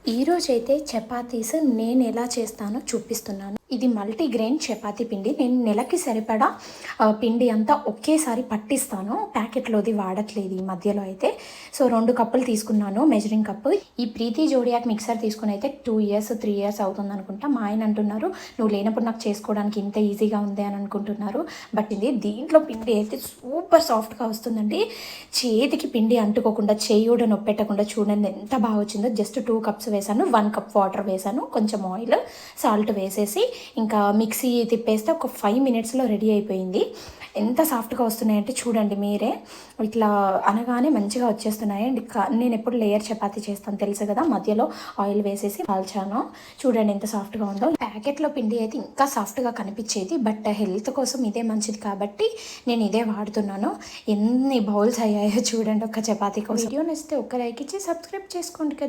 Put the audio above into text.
ఈరోజైతే చపాతీస్ నేను ఎలా చేస్తానో చూపిస్తున్నాను. ఇది మల్టీగ్రెయిన్ చపాతీ పిండి. నేను నెలకి సరిపడా పిండి అంతా ఒకేసారి పట్టిస్తాను. ప్యాకెట్లోది వాడట్లేదు ఈ మధ్యలో అయితే. సో 2 కప్పులు తీసుకున్నాను మెజరింగ్ కప్పు. ఈ ప్రీతి జోడియాక్ మిక్సర్ తీసుకుని అయితే 2 ఇయర్స్ 3 ఇయర్స్ అవుతుంది అనుకుంటా. మా ఆయన అంటున్నారు నువ్వు లేనప్పుడు నాకు చేసుకోవడానికి ఇంత ఈజీగా ఉంది అని అనుకుంటున్నారు. బట్ ఇది దీంట్లో పిండి అయితే సూపర్ సాఫ్ట్గా వస్తుందండి. చేతికి పిండి అంటుకోకుండా, చేయి కూడా నొప్పెట్టకుండా చూడండి ఎంత బాగా వచ్చిందో. జస్ట్ 2 కప్స్ వేసాను, 1 కప్ వాటర్ వేసాను, కొంచెం ఆయిల్, సాల్ట్ వేసేసి ఇంకా మిక్సీ తిప్పేస్తే ఒక 5 మినిట్స్లో రెడీ అయిపోయింది. ఎంత సాఫ్ట్గా వస్తున్నాయంటే చూడండి మీరే. ఇట్లా అనగానే మంచిగా వచ్చేస్తున్నాయి. నేను ఎప్పుడు లేయర్ చపాతీ చేస్తాను తెలుసు కదా, మధ్యలో ఆయిల్ వేసేసి కాల్చాను. చూడండి ఎంత సాఫ్ట్గా ఉందో. ప్యాకెట్లో పిండి అయితే ఇంకా సాఫ్ట్గా కనిపించేది, బట్ హెల్త్ కోసం ఇదే మంచిది కాబట్టి నేను ఇదే వాడుతున్నాను. ఎన్ని బౌల్స్ అయ్యాయో చూడండి ఒక్క చపాతీ కోసం. వీడియో నచ్చితే ఒక్క లైక్ ఇచ్చి సబ్స్క్రైబ్ చేసుకోండి కదా.